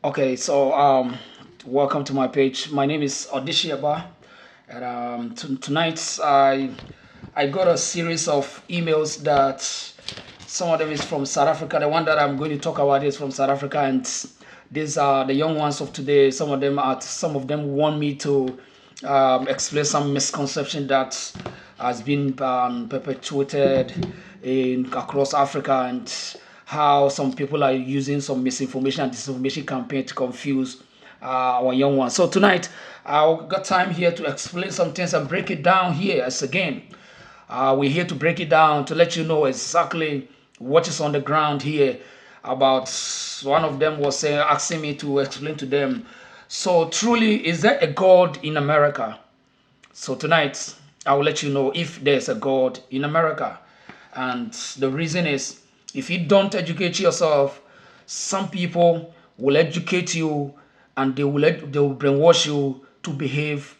Okay, so welcome to my page. My name is Odishiaba, and tonight I got a series of emails that some of them is from South Africa. The one that I'm going to talk about is from South Africa, and these are the young ones of today. Some of them want me to explain some misconception that has been perpetuated in across Africa, and how some people are using some misinformation and disinformation campaign to confuse our young ones. So tonight, I've got time here to explain some things and break it down here as again. We're here to break it down to let you know exactly what is on the ground here. About one of them was saying, asking me to explain to them. So truly, is there a God in America? So tonight, I will let you know if there's a God in America. And the reason is, if you don't educate yourself, some people will educate you, and they will brainwash you to behave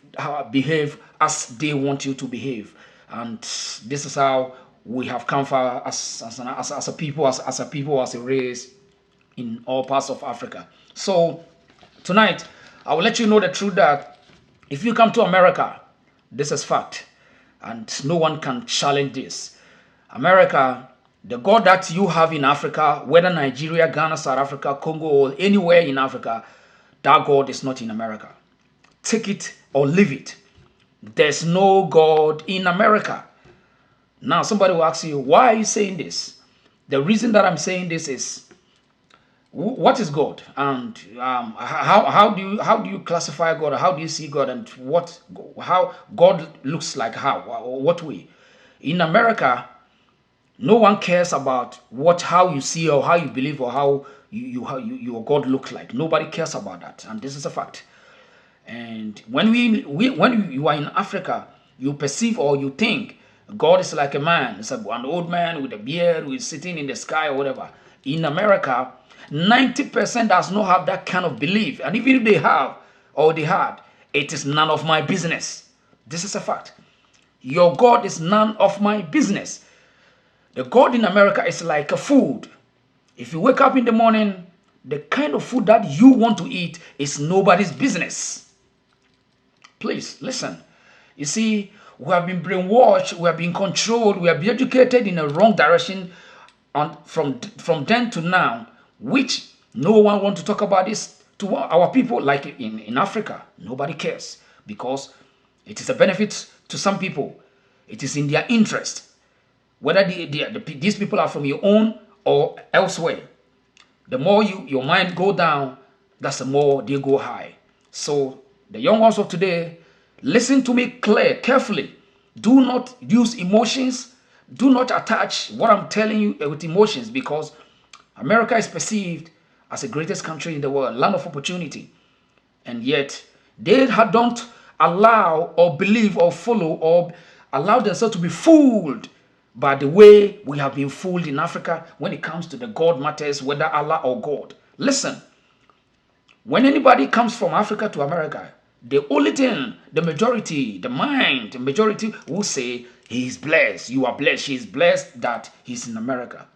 as they want you to behave. And this is how we have come far as a people, as a race in all parts of Africa. So tonight, I will let you know the truth that if you come to America, this is fact, and no one can challenge this. America, the God that you have in Africa, whether Nigeria, Ghana, South Africa, Congo, or anywhere in Africa, that God is not in America. Take it or leave it. There's no God in America. Now, somebody will ask you, why are you saying this? The reason that I'm saying this is, what is God, and how do you classify God? How do you see God, and how God looks like? What way? In America, no one cares about how you see or how you believe or how your God looks like. Nobody cares about that, and this is a fact. And when you are in Africa, you perceive or you think God is like a man. It's an old man with a beard who is sitting in the sky or whatever. In America, 90% does not have that kind of belief. And even if they have or they had, it is none of my business. This is a fact. Your God is none of my business. The God in America is like a food. If you wake up in the morning, the kind of food that you want to eat is nobody's business. Please listen. You see, we have been brainwashed, we have been controlled, we have been educated in a wrong direction, and from then to now, which no one wants to talk about this to our people, like in Africa. Nobody cares because it is a benefit to some people. It is in their interest, whether these people are from your own or elsewhere. The more your mind go down, that's the more they go high. So the young ones of today, listen to me carefully. Do not use emotions. Do not attach what I'm telling you with emotions, because America is perceived as the greatest country in the world, land of opportunity. And yet they don't allow or believe or follow or allow themselves to be fooled by the way we have been fooled in Africa when it comes to the God matters, whether Allah or God. Listen, when anybody comes from Africa to America, the only thing, the majority will say, he is blessed, you are blessed, she is blessed that he's in America.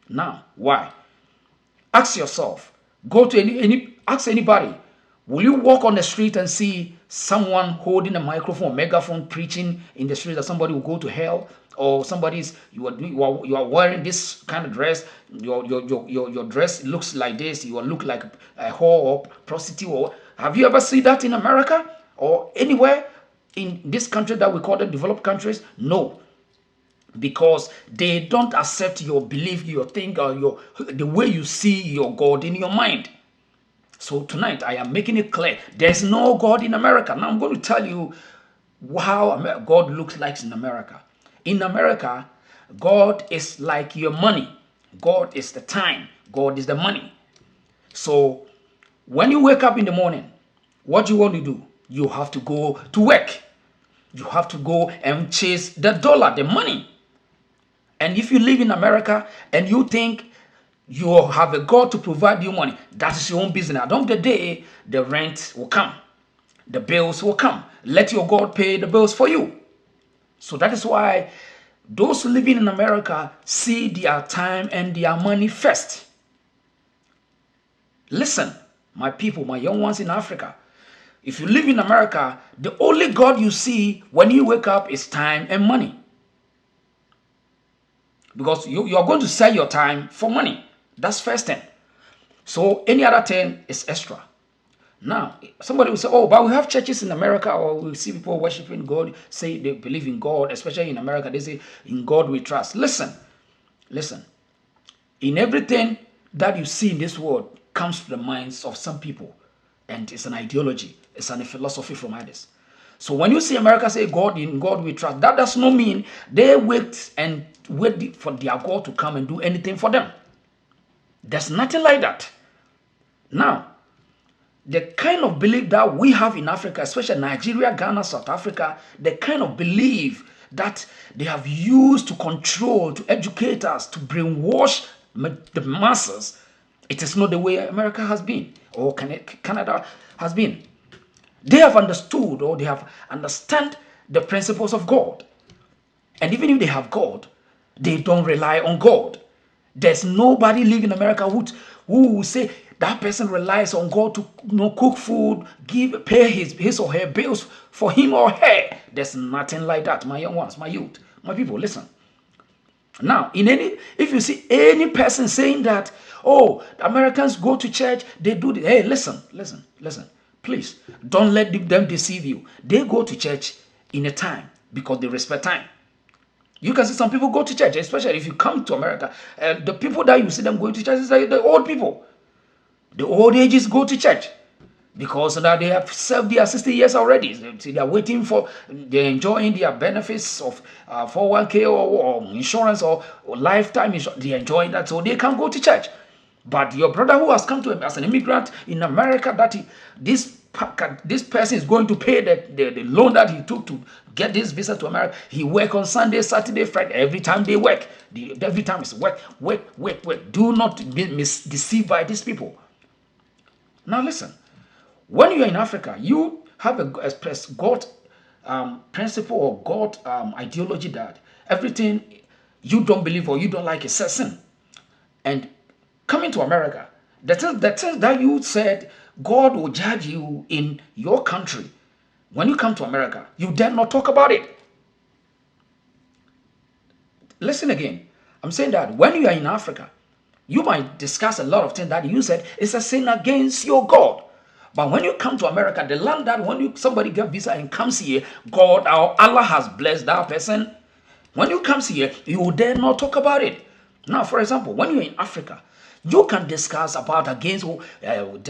Now, why? Ask yourself, go to ask anybody, will you walk on the street and see someone holding a microphone, megaphone, preaching in the street that somebody will go to hell? Or you are wearing this kind of dress, your dress looks like this, you look like a whore or prostitute? Or have you ever seen that in America or anywhere in this country that we call the developed countries? No, because they don't accept your belief, your thing, or the way you see your God in your mind. So tonight I am making it clear there's no God in America. Now I'm going to tell you how God looks like in America. In America, God is like your money. God is the time. God is the money. So when you wake up in the morning, what you want to do? You have to go to work. You have to go and chase the dollar, the money. And if you live in America and you think you have a God to provide you money, that is your own business. At the end of the day, the rent will come. The bills will come. Let your God pay the bills for you. So that is why those living in America see their time and their money first. Listen, My people, my young ones in Africa, if you live in America, the only God you see when you wake up is time and money. Because you are going to sell your time for money. That's first thing. So any other thing is extra. Now, somebody will say, oh, but we have churches in America, or we see people worshiping God, say they believe in God, especially in America, they say, in God we trust. Listen. In everything that you see in this world comes to the minds of some people. And it's an ideology. It's a philosophy from others. So when you see America say, God, in God we trust, that does not mean they wait for their God to come and do anything for them. There's nothing like that. Now, the kind of belief that we have in Africa, especially Nigeria, Ghana, South Africa, the kind of belief that they have used to control, to educate us, to brainwash the masses, it is not the way America has been or Canada has been. They have understood, or they have understand the principles of God. And even if they have God, they don't rely on God. There's nobody living in America who will say that person relies on God to cook food, pay his or her bills for him or her. There's nothing like that, my young ones, my youth, my people, listen. Now, if you see any person saying that, oh, Americans go to church, they do this. Hey, listen. Please, don't let them deceive you. They go to church in a time because they respect time. You can see some people go to church, especially if you come to America. The people that you see them going to church is like the old people. The old ages go to church because now they have served their 60 years already. They are waiting they're enjoying their benefits of 401k or insurance or lifetime insurance. They're enjoying that, so they can go to church. But your brother who has come to him as an immigrant in America, this person is going to pay the loan that he took to get this visa to America. He work on Sunday, Saturday, Friday. Every time they work, every time is work. Do not be deceived by these people. Now listen, when you are in Africa, you have a God principle or God ideology that everything you don't believe or you don't like is a sin. And coming to America, the things that you said God will judge you in your country, when you come to America, you dare not talk about it. Listen again. I'm saying that when you are in Africa, you might discuss a lot of things that you said is a sin against your God. But when you come to America, the land that somebody gets visa and comes here, God or Allah has blessed that person. When you come here, you dare not talk about it. Now, for example, when you're in Africa, you can discuss about against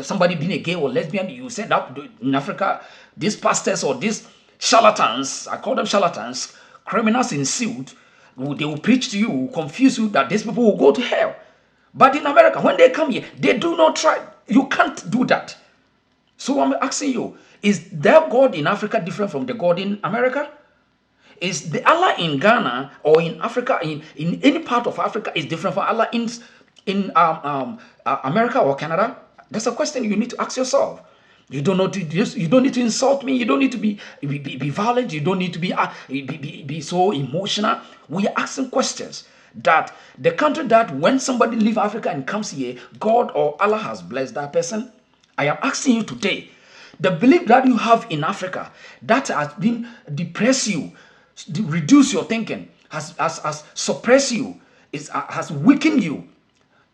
somebody being a gay or lesbian. You said that in Africa, these pastors or these charlatans, I call them charlatans, criminals in suit, they will preach to you, confuse you that these people will go to hell. But in America, when they come here, they do not try. You can't do that. So I'm asking you, is their God in Africa different from the God in America? Is the Allah in Ghana or in Africa, in any part of Africa, is different from Allah in America or Canada? That's a question you need to ask yourself. You don't need to insult me. You don't need to be violent. You don't need to be so emotional. We are asking questions that the country that when somebody leaves Africa and comes here, God or Allah has blessed that person. I am asking you today, the belief that you have in Africa that has been depress you, reduce your thinking, has suppressed you, has weakened you.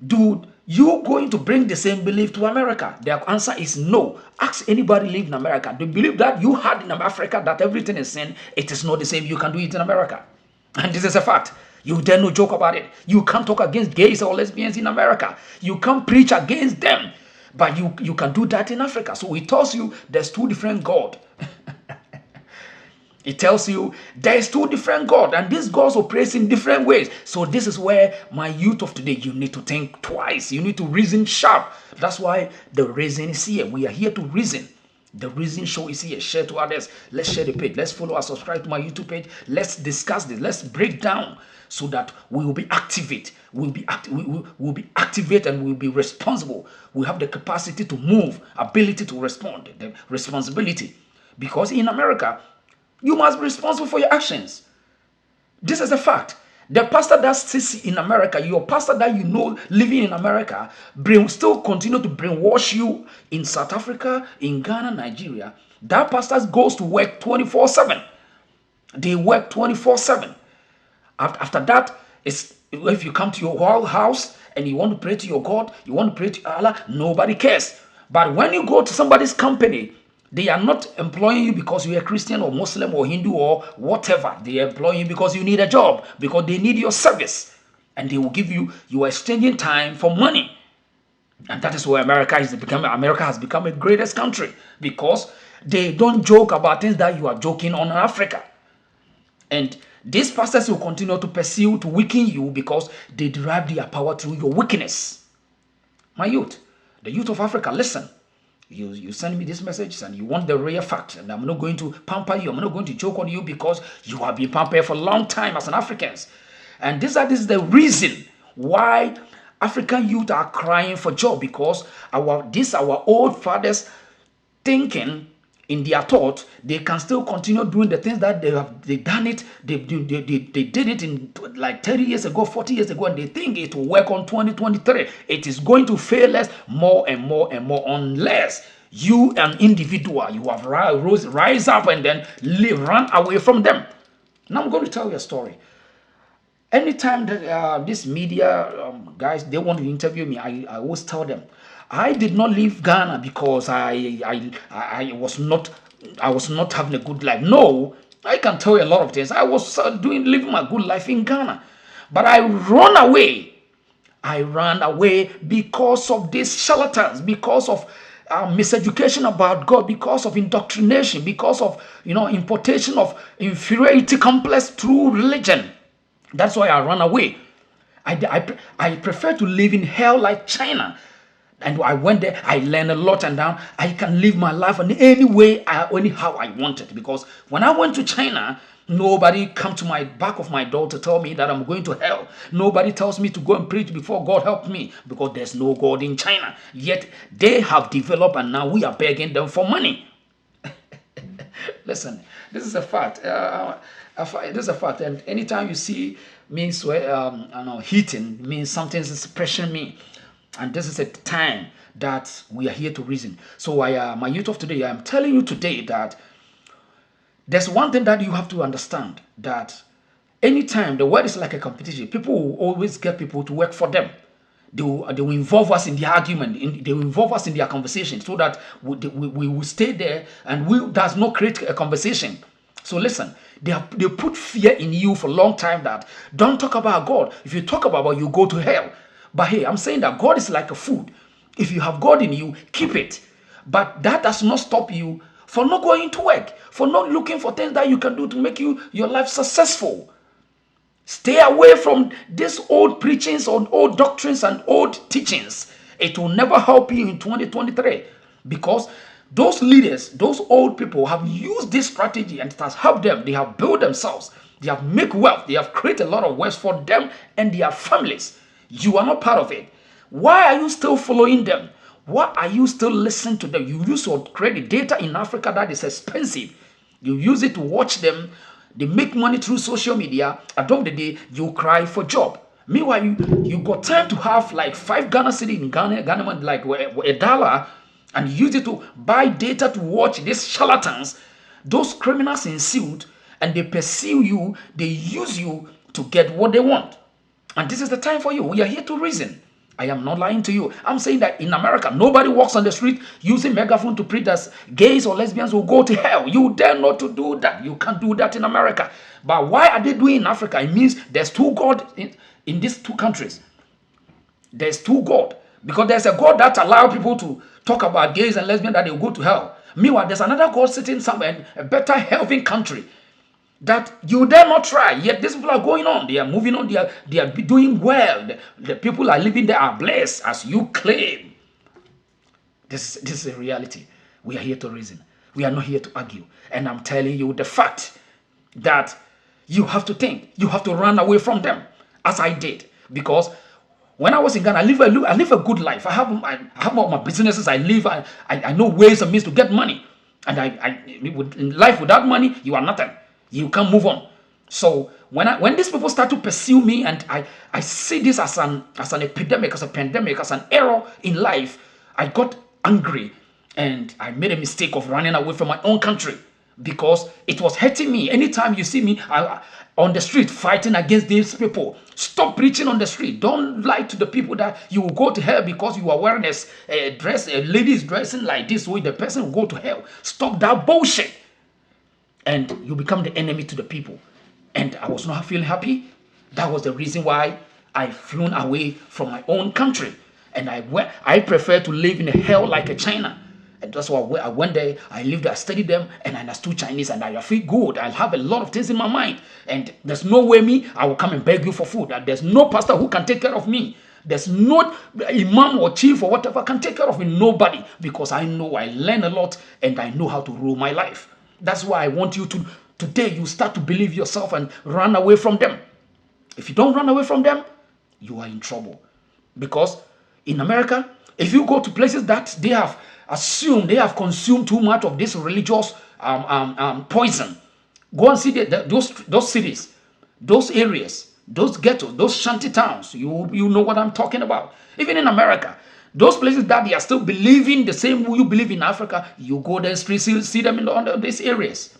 Dude, you going to bring the same belief to America? The answer is no. Ask anybody live in America. The belief that you had in Africa that everything is sin, it is not the same. You can do it in America. And this is a fact. You dare no joke about it. You can't talk against gays or lesbians in America. You can't preach against them. But you can do that in Africa. So it tells you there's two different gods. It tells you there's two different gods, and these gods operate in different ways. So this is where my youth of today, you need to think twice. You need to reason sharp. That's why the reason is here. We are here to reason. The reason show is here. Share to others. Let's share the page. Let's follow or subscribe to my YouTube page. Let's discuss this. Let's break down so that we will be activate. We'll be activate and we'll be responsible. We have the capacity to move, ability to respond, the responsibility. Because in America, you must be responsible for your actions. This is a fact. The pastor that sits in America, your pastor that you know living in America, still continue to brainwash you in South Africa, in Ghana, Nigeria. That pastor goes to work 24/7. They work 24/7. After that, if you come to your house and you want to pray to your God, you want to pray to Allah, nobody cares. But when you go to somebody's company, they are not employing you because you're a Christian or Muslim or Hindu or whatever. They are employing you because you need a job, because they need your service. And they will give you are exchanging time for money. And that is why America has become the greatest country, because they don't joke about things that you are joking on in Africa. And these pastors will continue to pursue to weaken you because they derive their power through your weakness. My youth, the youth of Africa, listen. You send me this message and you want the real fact, and I'm not going to pamper you. I'm not going to joke on you because you have been pampered for a long time as an Africans. And this is the reason why African youth are crying for job, because our old fathers thinking in their thought they can still continue doing the things that they done it. They did it in like 30 years ago, 40 years ago, and they think it will work on 2023. It is going to fail us more and more and more unless you, an individual, you have rise up and then run away from them. Now I'm going to tell you a story. Anytime that this media guys, they want to interview me, I always tell them I did not leave Ghana because I was not having a good life. No, I can tell you a lot of things. I was living my good life in Ghana, but I ran away. I ran away because of these charlatans, because of miseducation about God, because of indoctrination, because of importation of inferiority complex through religion. That's why I ran away. I prefer to live in hell like China. And I went there, I learned a lot, and now I can live my life in any way, anyhow I wanted. Because when I went to China, nobody come to my back of my door to tell me that I'm going to hell. Nobody tells me to go and preach before God helped me, because there's no God in China. Yet they have developed, and now we are begging them for money. Listen, this is a fact. This is a fact. And anytime you see me heating, means something is pressuring me. And this is a time that we are here to reason. So my youth of today, I am telling you today that there's one thing that you have to understand, that anytime the world is like a competition, people will always get people to work for them. They will involve us in the argument, they will involve us in their conversation, so that we will stay there and does not create a conversation. So listen, they put fear in you for a long time that don't talk about God. If you talk about God, you go to hell. But hey, I'm saying that God is like a food. If you have God in you, keep it. But that does not stop you for not going to work, for not looking for things that you can do to make your life successful. Stay away from these old preachings on old doctrines and old teachings. It will never help you in 2023, because those leaders, those old people have used this strategy and it has helped them. They have built themselves. They have made wealth. They have created a lot of wealth for them and their families. You are not part of it. Why are you still following them? Why are you still listening to them? You use your credit data in Africa that is expensive. You use it to watch them. They make money through social media. At the end of the day, you cry for job. Meanwhile, you got time to have like 5 Ghana cedi in Ghana money, like $1, and use it to buy data to watch these charlatans, those criminals in suit, and they pursue you. They use you to get what they want. And this is the time for you. We are here to reason. I am not lying to you. I'm saying that in America, nobody walks on the street using megaphone to preach that gays or lesbians will go to hell. You dare not to do that. You can't do that in America. But why are they doing in Africa? It means there's two God in these two countries. There's two God. Because there's a God that allows people to talk about gays and lesbians that they will go to hell. Meanwhile, there's another God sitting somewhere in a better, healthy country that you dare not try. Yet these people are going on. They are moving on. They are doing well. The people are living there are blessed, as you claim. This is a reality. We are here to reason. We are not here to argue. And I'm telling you the fact that you have to think. You have to run away from them, as I did. Because when I was in Ghana, I live a good life. I have all my businesses. I live. I know ways and means to get money. And in life without money, you are nothing. You can't move on. So When these people start to pursue me, and I see this as an epidemic, as a pandemic, as an error in life, I got angry and I made a mistake of running away from my own country because it was hurting me. Anytime you see me on the street fighting against these people, stop preaching on the street. Don't lie to the people that you will go to hell because you are wearing a dress, a lady is dressing like this way, the person will go to hell. Stop that bullshit. And you become the enemy to the people. And I was not feeling happy. That was the reason why I flew away from my own country. And I prefer to live in a hell like a China. And that's why I went there, I lived there, I studied them, and I understood Chinese, and I feel good. I have a lot of things in my mind. And there's no way I will come and beg you for food. There's no pastor who can take care of me. There's no imam or chief or whatever can take care of me. Nobody. Because I know I learn a lot, and I know how to rule my life. That's why I want you to, today, you start to believe yourself and run away from them. If you don't run away from them, you are in trouble. Because in America, if you go to places that they have assumed they have consumed too much of this religious poison, go and see those cities, those areas, those ghettos, those shanty towns. You know what I'm talking about. Even in America, those places that they are still believing the same way you believe in Africa, you go there and see them in these areas.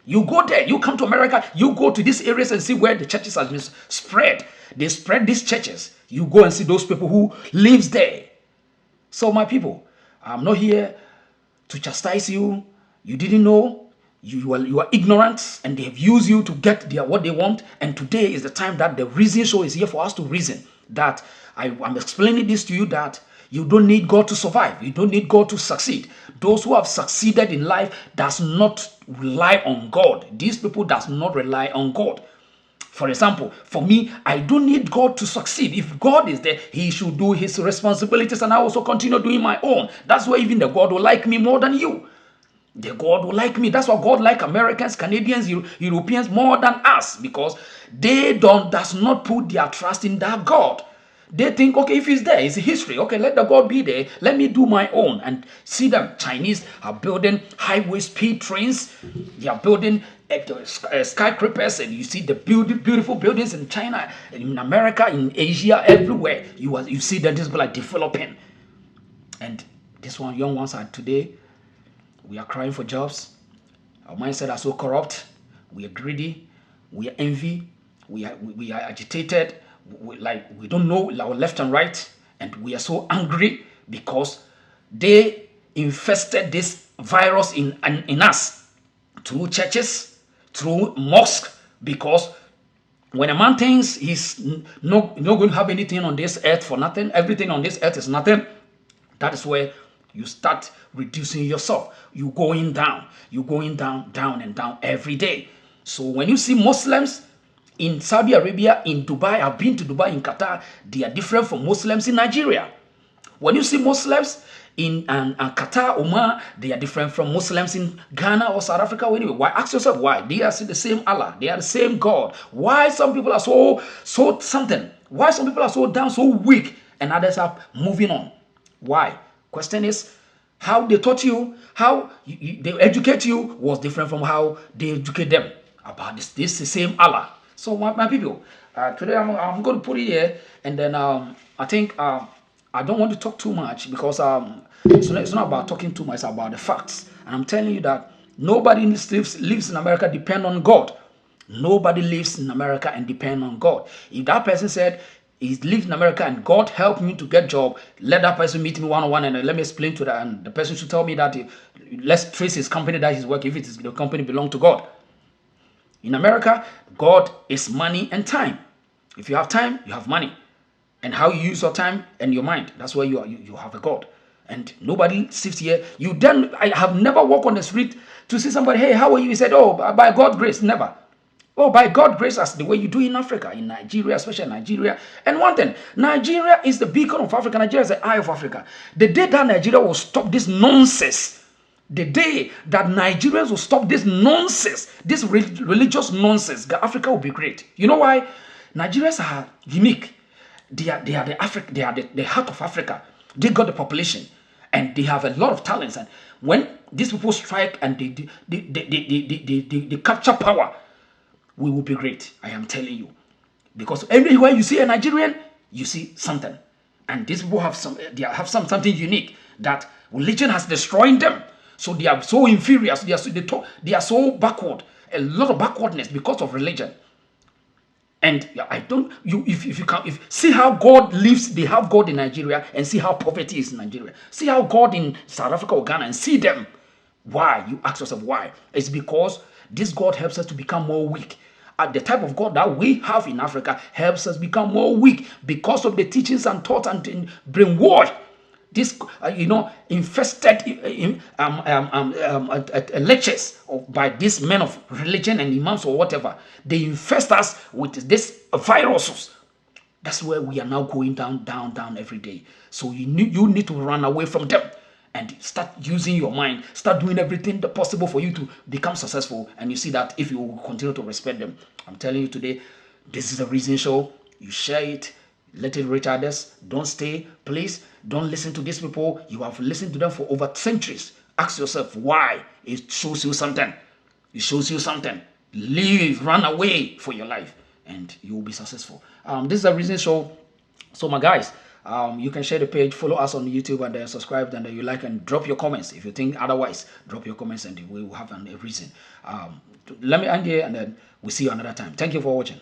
You go there, you come to America, you go to these areas and see where the churches have been spread. They spread these churches. You go and see those people who lives there. So my people, I'm not here to chastise you. You didn't know. You are ignorant, and they have used you to get what they want. And today is the time that the reason show is here for us to reason. That I'm explaining this to you, that you don't need God to survive. You don't need God to succeed. Those who have succeeded in life does not rely on God. These people does not rely on God. For example, for me, I don't need God to succeed. If God is there, he should do his responsibilities, and I also continue doing my own. That's why even the God will like me more than you. The God will like me. That's why God like Americans, Canadians, Europeans more than us, because they does not put their trust in that God. They think, okay, if he's there, it's history. Okay, let the God be there. Let me do my own. And see them. Chinese are building highway speed trains. They are building skyscrapers, and you see the beautiful buildings in China, in America, in Asia, everywhere. You see that these people are developing. And this one, young ones are today, we are crying for jobs. Our mindset are so corrupt. We are greedy. We are envy. We are agitated. We don't know our left and right, and we are so angry because they infested this virus in us through churches, through mosque. Because when a man thinks he's not going to have anything on this earth for nothing, everything on this earth is nothing, that is where you start reducing yourself. You're going down, down and down every day. So when you see Muslims in Saudi Arabia, in Dubai, I've been to Dubai, in Qatar, they are different from Muslims in Nigeria. When you see Muslims in Qatar, Oman, they are different from Muslims in Ghana or South Africa. Anyway, why? Ask yourself why. They are the same Allah. They are the same God. Why some people are so something? Why some people are so down, so weak, and others are moving on? Why? Question is, how they taught you, how they educate you was different from how they educate them about this the same Allah. So my people, today I'm going to put it here, and then I think I don't want to talk too much, because it's not about talking too much, it's about the facts. And I'm telling you that nobody lives in America depend on God. Nobody lives in America and depend on God. If that person said he lives in America and God helped me to get job, let that person meet me one-on-one, and let me explain to that, and the person should tell me that let's trace his company that he's working, if it is the company belong to God. In America, God is money and time. If you have time, you have money. And how you use your time and your mind, that's where you have a God. And nobody sits here. I have never walked on the street to see somebody, hey, how are you? He said, oh, by God's grace. Never. Oh, by God's grace, as the way you do in Africa, in Nigeria, especially Nigeria. And one thing, Nigeria is the beacon of Africa. Nigeria is the eye of Africa. The day that Nigeria will stop this nonsense, the day that Nigerians will stop this nonsense, this religious nonsense, Africa will be great. You know why? Nigerians are unique. They are the heart of Africa. They got the population, and they have a lot of talents. And when these people strike and they capture power, we will be great. I am telling you. Because everywhere you see a Nigerian, you see something. And these people have something unique that religion has destroyed them. So they are so inferior. So they are so backward. A lot of backwardness because of religion. And I don't if you can see how God lives, they have God in Nigeria, and see how poverty is in Nigeria. See how God in South Africa or Ghana, and see them. Why? You ask yourself why. It's because this God helps us to become more weak. The type of God that we have in Africa helps us become more weak because of the teachings and thoughts and brainwash. This, infested lectures by these men of religion and imams or whatever. They infest us with this viruses. That's where we are now going down, down, down every day. So you need to run away from them and start using your mind. Start doing everything possible for you to become successful. And you see that if you continue to respect them, I'm telling you today, this is a reason show. You share it. Let it reach others. Don't stay. Please don't listen to these people. You have listened to them for over centuries. Ask yourself why. It shows you something. It shows you something. Leave, run away for your life, and you will be successful. This is a reason show. So my guys, you can share the page, follow us on YouTube, and subscribe, and you like, and drop your comments. If you think otherwise, drop your comments, and we will have a reason. Let me end here, and then we'll see you another time. Thank you for watching.